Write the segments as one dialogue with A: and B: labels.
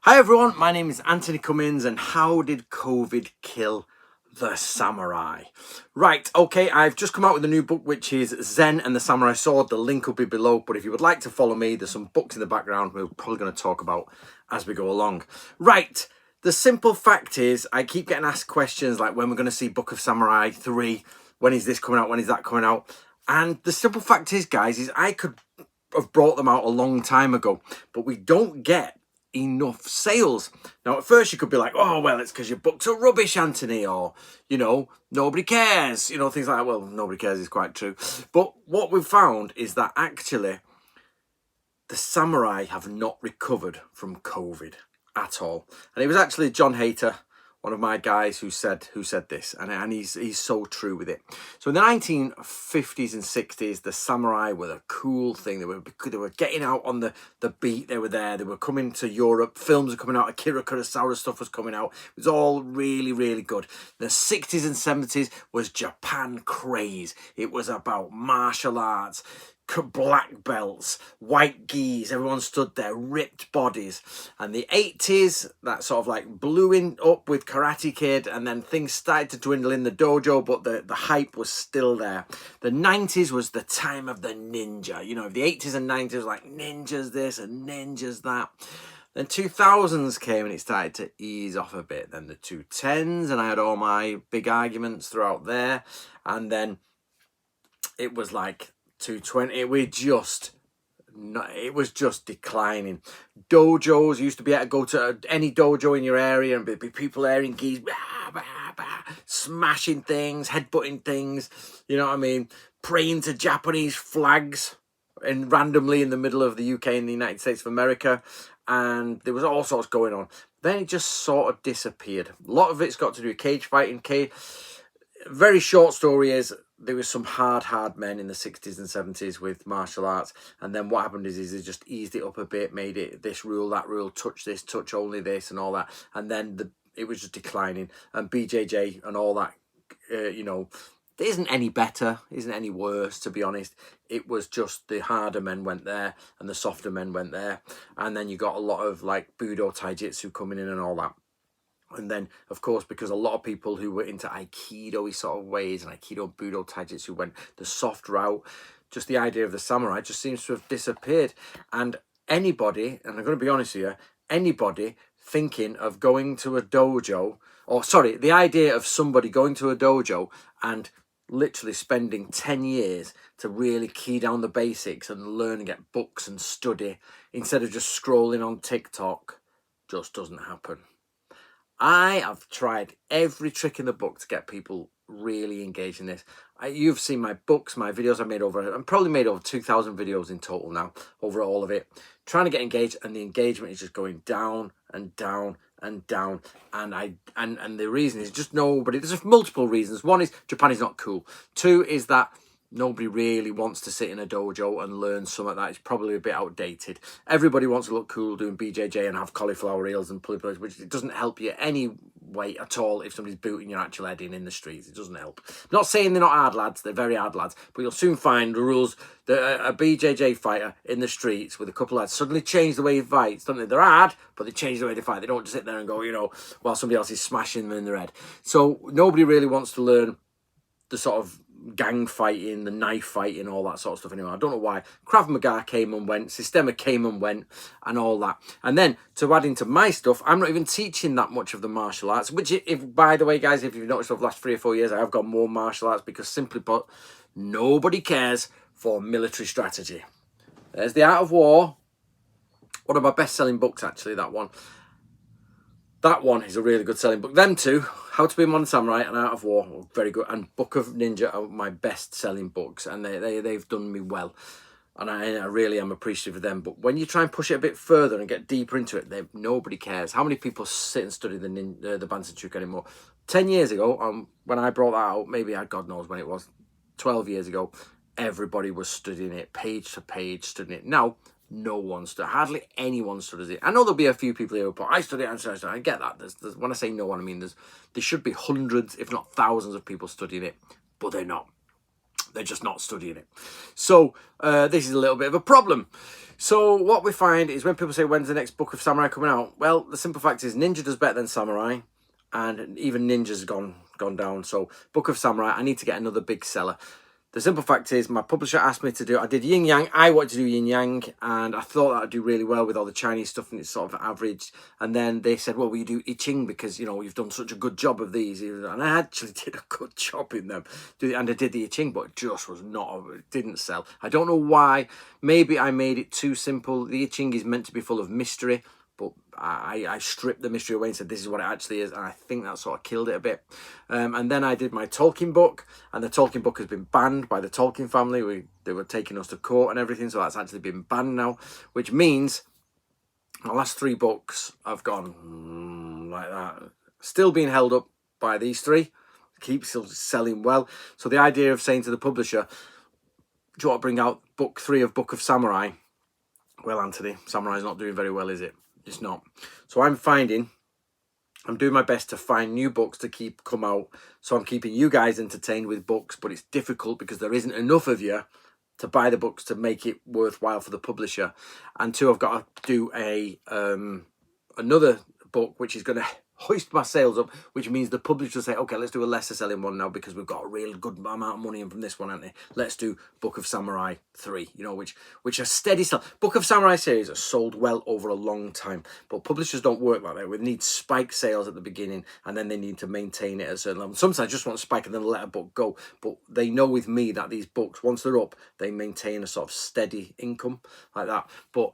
A: Hi everyone, my name is Anthony Cummins, and how did COVID kill the samurai? Right, okay, I've just come out with a new book which is Zen and the Samurai Sword. The link will be below, but if you would like to follow me, there's some books in the background we're probably going to talk about as we go along. Right, the simple fact is I keep getting asked questions like when we're going to see Book of Samurai 3, when is this coming out, when is that coming out? And the simple fact is, guys, is I could have brought them out a long time ago, but we don't get enough sales. Now at first you could be like, oh well, it's because your books are rubbish, Anthony, or nobody cares, things like that. Well, nobody cares is quite true, but what we've found is that actually the samurai have not recovered from COVID at all. And it was actually John Hayter, one of my guys, who said this, and he's so true with it. So in the 1950s and 60s, the samurai were the cool thing. They were getting out on the beat. They were there. They were coming to Europe. Films were coming out. Akira Kurosawa stuff was coming out. It was all really, really good. The 60s and 70s was Japan craze. It was about martial arts, black belts, white gis, everyone stood there, ripped bodies. And the 80s, that sort of like blew up with Karate Kid, and then things started to dwindle in the dojo, but the hype was still there. The 90s was the time of the ninja. The 80s and 90s was like ninjas this and ninjas that. Then 2000s came and it started to ease off a bit. Then the 2010s, and I had all my big arguments throughout there. And then it was like 220, it was just declining. Dojos used to be able to go to any dojo in your area and be people there in gis, smashing things, headbutting things, praying to Japanese flags and randomly in the middle of the UK and the United States of America, and there was all sorts going on. Then it just sort of disappeared. A lot of it's got to do with cage fighting. Very short story is, there was some hard men in the 60s and 70s with martial arts, and then what happened is they just eased it up a bit, made it this rule, that rule, touch this, touch only this, and all that, and then it was just declining. And BJJ and all that, it isn't any better, isn't any worse, to be honest. It was just the harder men went there and the softer men went there, and then you got a lot of like Budo Taijutsu coming in and all that. And then, of course, because a lot of people who were into Aikido sort of ways and Aikido, Budo, Taijutsu went the soft route, just the idea of the samurai just seems to have disappeared. And anybody, and I'm going to be honest with you, anybody thinking of going to a dojo, the idea of somebody going to a dojo and literally spending 10 years to really key down the basics and learn and get books and study instead of just scrolling on TikTok just doesn't happen. I have tried every trick in the book to get people really engaged in this. You've seen my books, my videos. I'm probably made over 2,000 videos in total now, over all of it, trying to get engaged, and the engagement is just going down and down and down. And the reason is just nobody. There's multiple reasons. One is Japan is not cool. Two is that nobody really wants to sit in a dojo and learn some of that. It's probably a bit outdated. Everybody wants to look cool doing BJJ and have cauliflower eels and pulley pulleys, which it doesn't help you any way at all if somebody's booting your actual head in the streets. It doesn't help. I'm not saying they're not hard lads. They're very hard lads. But you'll soon find the rules that a BJJ fighter in the streets with a couple of lads suddenly change the way he fights. Don't they? They're hard, but they change the way they fight. They don't just sit there and go, while somebody else is smashing them in their head. So nobody really wants to learn the sort of gang fighting, the knife fighting, all that sort of stuff anyway. I don't know why. Krav Maga came and went, Systema came and went, and all that. And then to add into my stuff, I'm not even teaching that much of the martial arts, which, if by the way, guys, if you've noticed over the last 3 or 4 years, I have got more martial arts because, simply put, nobody cares for military strategy. There's The Art of War, one of my best-selling books, actually, that one. That one is a really good selling book. Them two, How to Be a Modern Samurai and Art of War, are very good. And Book of Ninja are my best-selling books, and they've done me well. And I really am appreciative of them. But when you try and push it a bit further and get deeper into it, nobody cares. How many people sit and study the Bansen-Chuka anymore? 10 years ago, when I brought that out, maybe God knows when it was, 12 years ago, everybody was studying it, page to page, studying it. Now, no one studies, hardly anyone studies it. I know there'll be a few people here who put, I study it, I get that. There's, when I say no one, I mean there should be hundreds, if not thousands of people studying it, but they're not. They're just not studying it. So this is a little bit of a problem. So what we find is when people say, when's the next book of Samurai coming out? Well, the simple fact is Ninja does better than Samurai, and even Ninja's gone down. So Book of Samurai, I need to get another big seller. The simple fact is my publisher asked me to do, I did Yin Yang, I wanted to do Yin Yang, and I thought that I'd do really well with all the Chinese stuff, and it's sort of averaged. And then they said, well, will you do I Ching, because, you know, you've done such a good job of these. And I actually did a good job in them. And I did the I Ching, but it just was not, it didn't sell. I don't know why. Maybe I made it too simple. The I Ching is meant to be full of mystery, but I stripped the mystery away and said, this is what it actually is. And I think that sort of killed it a bit. And then I did my Tolkien book, and the Tolkien book has been banned by the Tolkien family. They were taking us to court and everything. So that's actually been banned now, which means my last 3 books have gone like that. Still being held up by these 3. Keep still selling well. So the idea of saying to the publisher, do you want to bring out book 3 of Book of Samurai? Well, Anthony, Samurai's not doing very well, is it? It's not. So I'm doing my best to find new books to come out. So I'm keeping you guys entertained with books, but it's difficult because there isn't enough of you to buy the books to make it worthwhile for the publisher. And 2, I've got to do another book which is going to hoist my sales up, which means the publisher will say, okay, let's do a lesser selling one now because we've got a real good amount of money in from this one, haven't they? Let's do Book of Samurai 3, you know, which are steady sell. Book of Samurai series are sold well over a long time, but publishers don't work like that. We need spike sales at the beginning, and then they need to maintain it at a certain level. Sometimes I just want to spike and then let a book go, but they know with me that these books, once they're up, they maintain a sort of steady income like that. But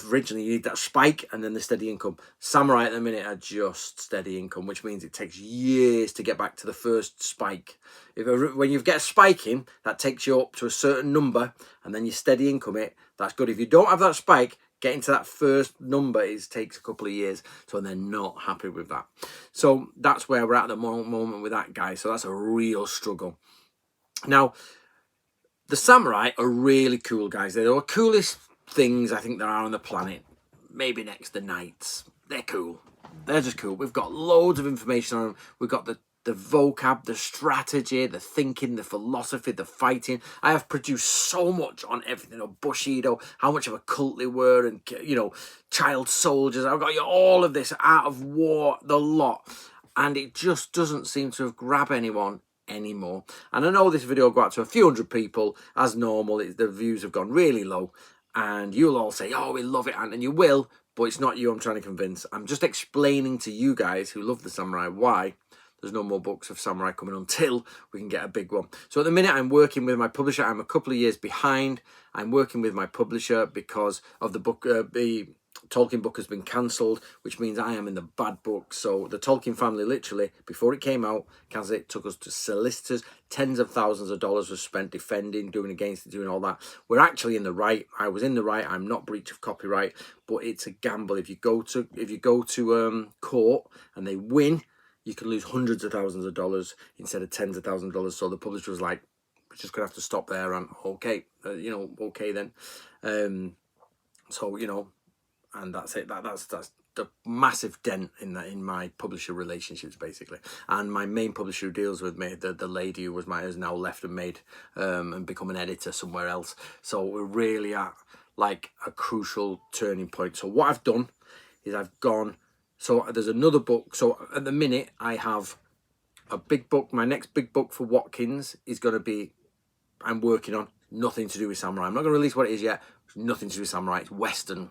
A: originally you need that spike and then the steady income. Samurai at the minute are just steady income, which means it takes years to get back to the first spike. When you get a spike in, that takes you up to a certain number, and then you steady income it, that's good. If you don't have that spike, getting to that first number takes a couple of years, so they're not happy with that. So that's where we're at the moment with that, guy. So that's a real struggle. Now, the Samurai are really cool, guys. They're the coolest things I think there are on the planet, maybe next to Knights. They're cool. They're just cool. We've got loads of information on them. We've got the vocab, the strategy, the thinking, the philosophy, the fighting. I have produced so much on everything, on Bushido, how much of a cult they were, and, you know, child soldiers. I've got all of this, Art of War, the lot. And it just doesn't seem to have grabbed anyone anymore. And I know this video will go out to a few hundred people as normal. The views have gone really low. And you'll all say, oh, we love it, and you will, but it's not you I'm trying to convince. I'm just explaining to you guys who love the Samurai why there's no more books of Samurai coming until we can get a big one. So at the minute, I'm working with my publisher. I'm a couple of years behind. I'm working with my publisher because of the book, the Tolkien book has been cancelled, which means I am in the bad book. So the Tolkien family, literally, before it came out, cancelled it, took us to solicitors. Tens of thousands of dollars was spent defending, doing against it, doing all that. We're actually in the right. I was in the right. I'm not breach of copyright, but it's a gamble. If you go to court and they win, you can lose hundreds of thousands of dollars instead of tens of thousands of dollars. So the publisher was like, we're just gonna have to stop there, and okay, okay then. So, you know, and that's it. That's the massive dent in my publisher relationships, basically. And my main publisher who deals with me, the lady who was has now left and made and become an editor somewhere else. So we're really at like a crucial turning point. So what I've done is I've gone. So there's another book. So at the minute I have a big book. My next big book for Watkins is going to be, I'm working on, nothing to do with Samurai. I'm not going to release what it is yet. It's nothing to do with Samurai. It's Western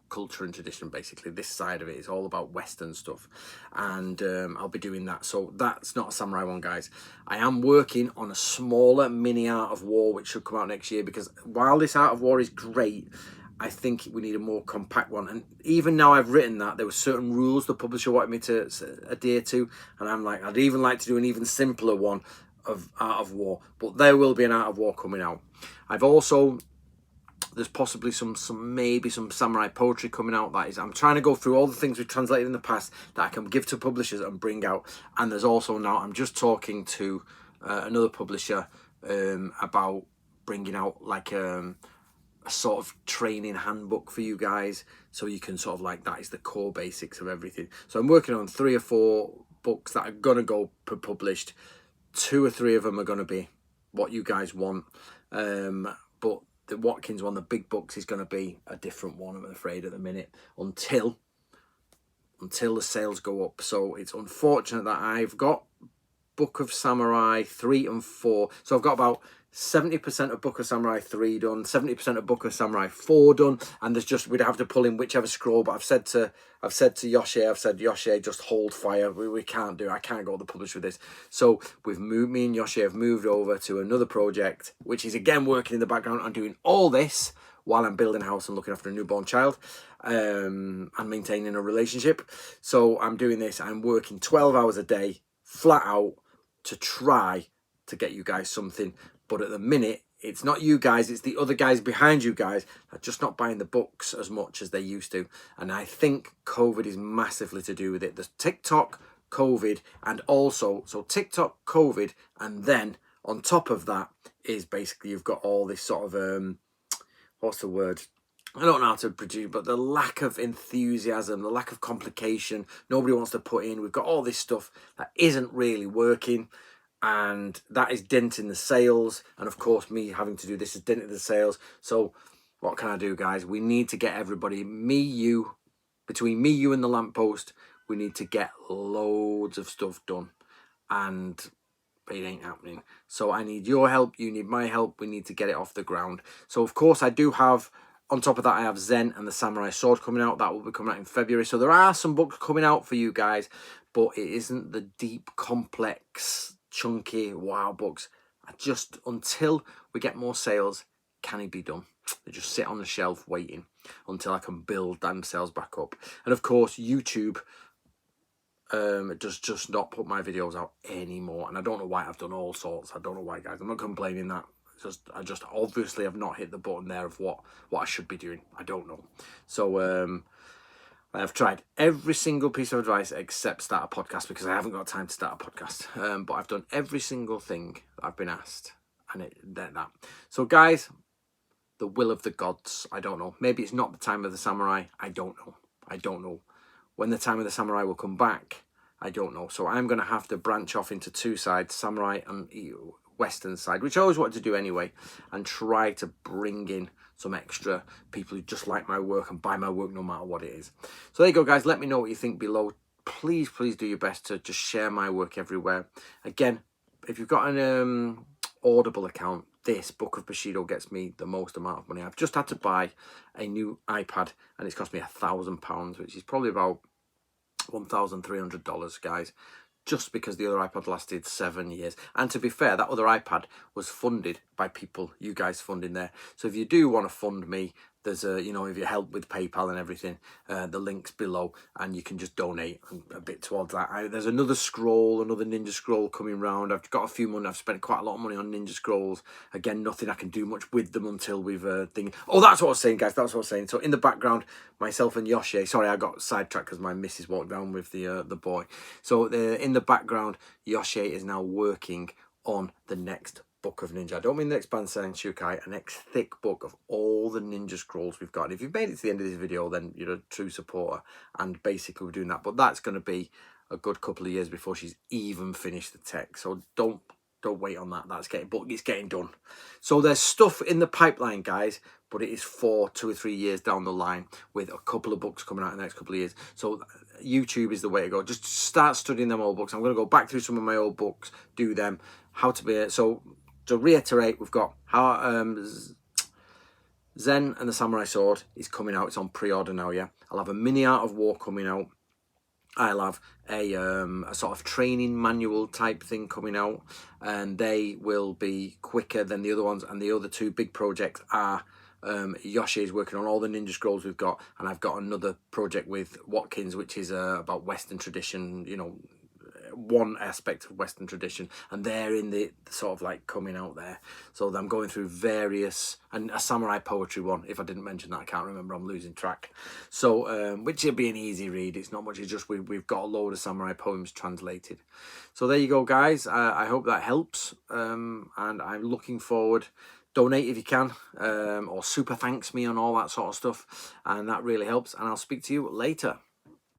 A: culture and tradition, basically. This side of it is all about Western stuff, and I'll be doing that. So that's not a Samurai one, guys. I am working on a smaller mini Art of War, which should come out next year, because while this Art of War is great, I think we need a more compact one. And even now I've written that, there were certain rules the publisher wanted me to adhere to, and I'm like, I'd even like to do an even simpler one of Art of War, but there will be an Art of War coming out. I've also, there's possibly maybe some Samurai poetry coming out. That is, I'm trying to go through all the things we've translated in the past that I can give to publishers and bring out. And there's also now, I'm just talking to another publisher about bringing out like a sort of training handbook for you guys, so you can sort of like, that is the core basics of everything. So I'm working on 3 or 4 books that are gonna go published. 2 or 3 of them are gonna be what you guys want. But the Watkins one, the big books, is going to be a different one, I'm afraid, at the minute, until the sales go up. So it's unfortunate that I've got Book of Samurai 3 and 4. So I've got about 70% of Book of Samurai 3 done, 70% of Book of Samurai 4 done, and there's just, we'd have to pull in whichever scroll. But I've said to Yoshi, just hold fire. We can't do it. I can't go to the publisher with this. So me and Yoshi have moved over to another project, which is again working in the background. I'm doing all this while I'm building a house and looking after a newborn child, and maintaining a relationship. So I'm doing this. I'm working 12 hours a day, flat out, to try to get you guys something. But at the minute, it's not you guys, it's the other guys behind you guys are just not buying the books as much as they used to. And I think COVID is massively to do with it. There's TikTok, COVID, and also, so TikTok, COVID, and then on top of that is basically you've got all this sort of, what's the word? I don't know how to produce, but the lack of enthusiasm, the lack of complication, nobody wants to put in. We've got all this stuff that isn't really working, and that is denting the sales. And of course, me having to do this is denting the sales. So what can I do, guys? We need to get everybody, between me, you, and the lamppost, we need to get loads of stuff done. And it ain't happening. So I need your help. You need my help. We need to get it off the ground. So of course, I do have, on top of that, I have Zen and the Samurai Sword coming out. That will be coming out in February. So there are some books coming out for you guys, but it isn't the deep, complex, chunky, wow books. Until we get more sales, can it be done? They just sit on the shelf waiting until I can build them sales back up. And of course, YouTube does just not put my videos out anymore. And I don't know why. I've done all sorts. I don't know why, guys. I'm not complaining that. I just obviously have not hit the button there of what I should be doing. I don't know. So I have tried every single piece of advice except start a podcast, because I haven't got time to start a podcast. But I've done every single thing that I've been asked, and that. So guys, the will of the gods. I don't know. Maybe it's not the time of the samurai. I don't know. When the time of the samurai will come back, I don't know. So I'm going to have to branch off into two sides, samurai and Western side, which I always wanted to do anyway, and try to bring in some extra people who just like my work and buy my work no matter what it is. So there you go, guys. Let me know what you think below. Please do your best to just share my work everywhere. Again, if you've got an Audible account, this Book of Bushido gets me the most amount of money. I've just had to buy a new iPad, and it's cost me £1,000, which is probably about $1,300, guys, just because the other iPad lasted 7 years. And to be fair, that other iPad was funded by people, you guys funding there. So if you do want to fund me, there's if you help with PayPal and everything, the link's below, and you can just donate a bit towards that. There's another Ninja Scroll coming round. I've got a few money. I've spent quite a lot of money on Ninja Scrolls. Again, nothing I can do much with them until we've Oh, that's what I was saying, guys. That's what I was saying. So in the background, myself and Yoshi. Sorry, I got sidetracked because my missus walked down with the boy. So in the background, Yoshi is now working on the next book of ninja. I don't mean the next Bansen Shukai, a next thick book of all the ninja scrolls we've got. And if you've made it to the end of this video, then you're a true supporter, and basically we're doing that. But that's going to be a good couple of years before she's even finished the text. So don't wait on that. It's getting done. So there's stuff in the pipeline, guys, but it is for 2 or 3 years down the line, with a couple of books coming out in the next couple of years. So YouTube is the way to go. Just start studying them old books. I'm going to go back through some of my old books, do them, how to be. So to reiterate, we've got Zen and the Samurai Sword is coming out. It's on pre-order now, yeah. I'll have a mini Art of War coming out. I'll have a sort of training manual type thing coming out, and they will be quicker than the other ones. And the other two big projects are Yoshi is working on all the Ninja Scrolls we've got, and I've got another project with Watkins, which is about Western tradition, one aspect of Western tradition, and they're in the sort of like coming out there. So I'm going through various, and a samurai poetry one, if I didn't mention that, I can't remember, I'm losing track. So which will be an easy read. It's not much, it's just we've got a load of samurai poems translated. So there you go, guys. I hope that helps, and I'm looking forward. Donate if you can, or super thanks me on all that sort of stuff, and that really helps. And I'll speak to you later.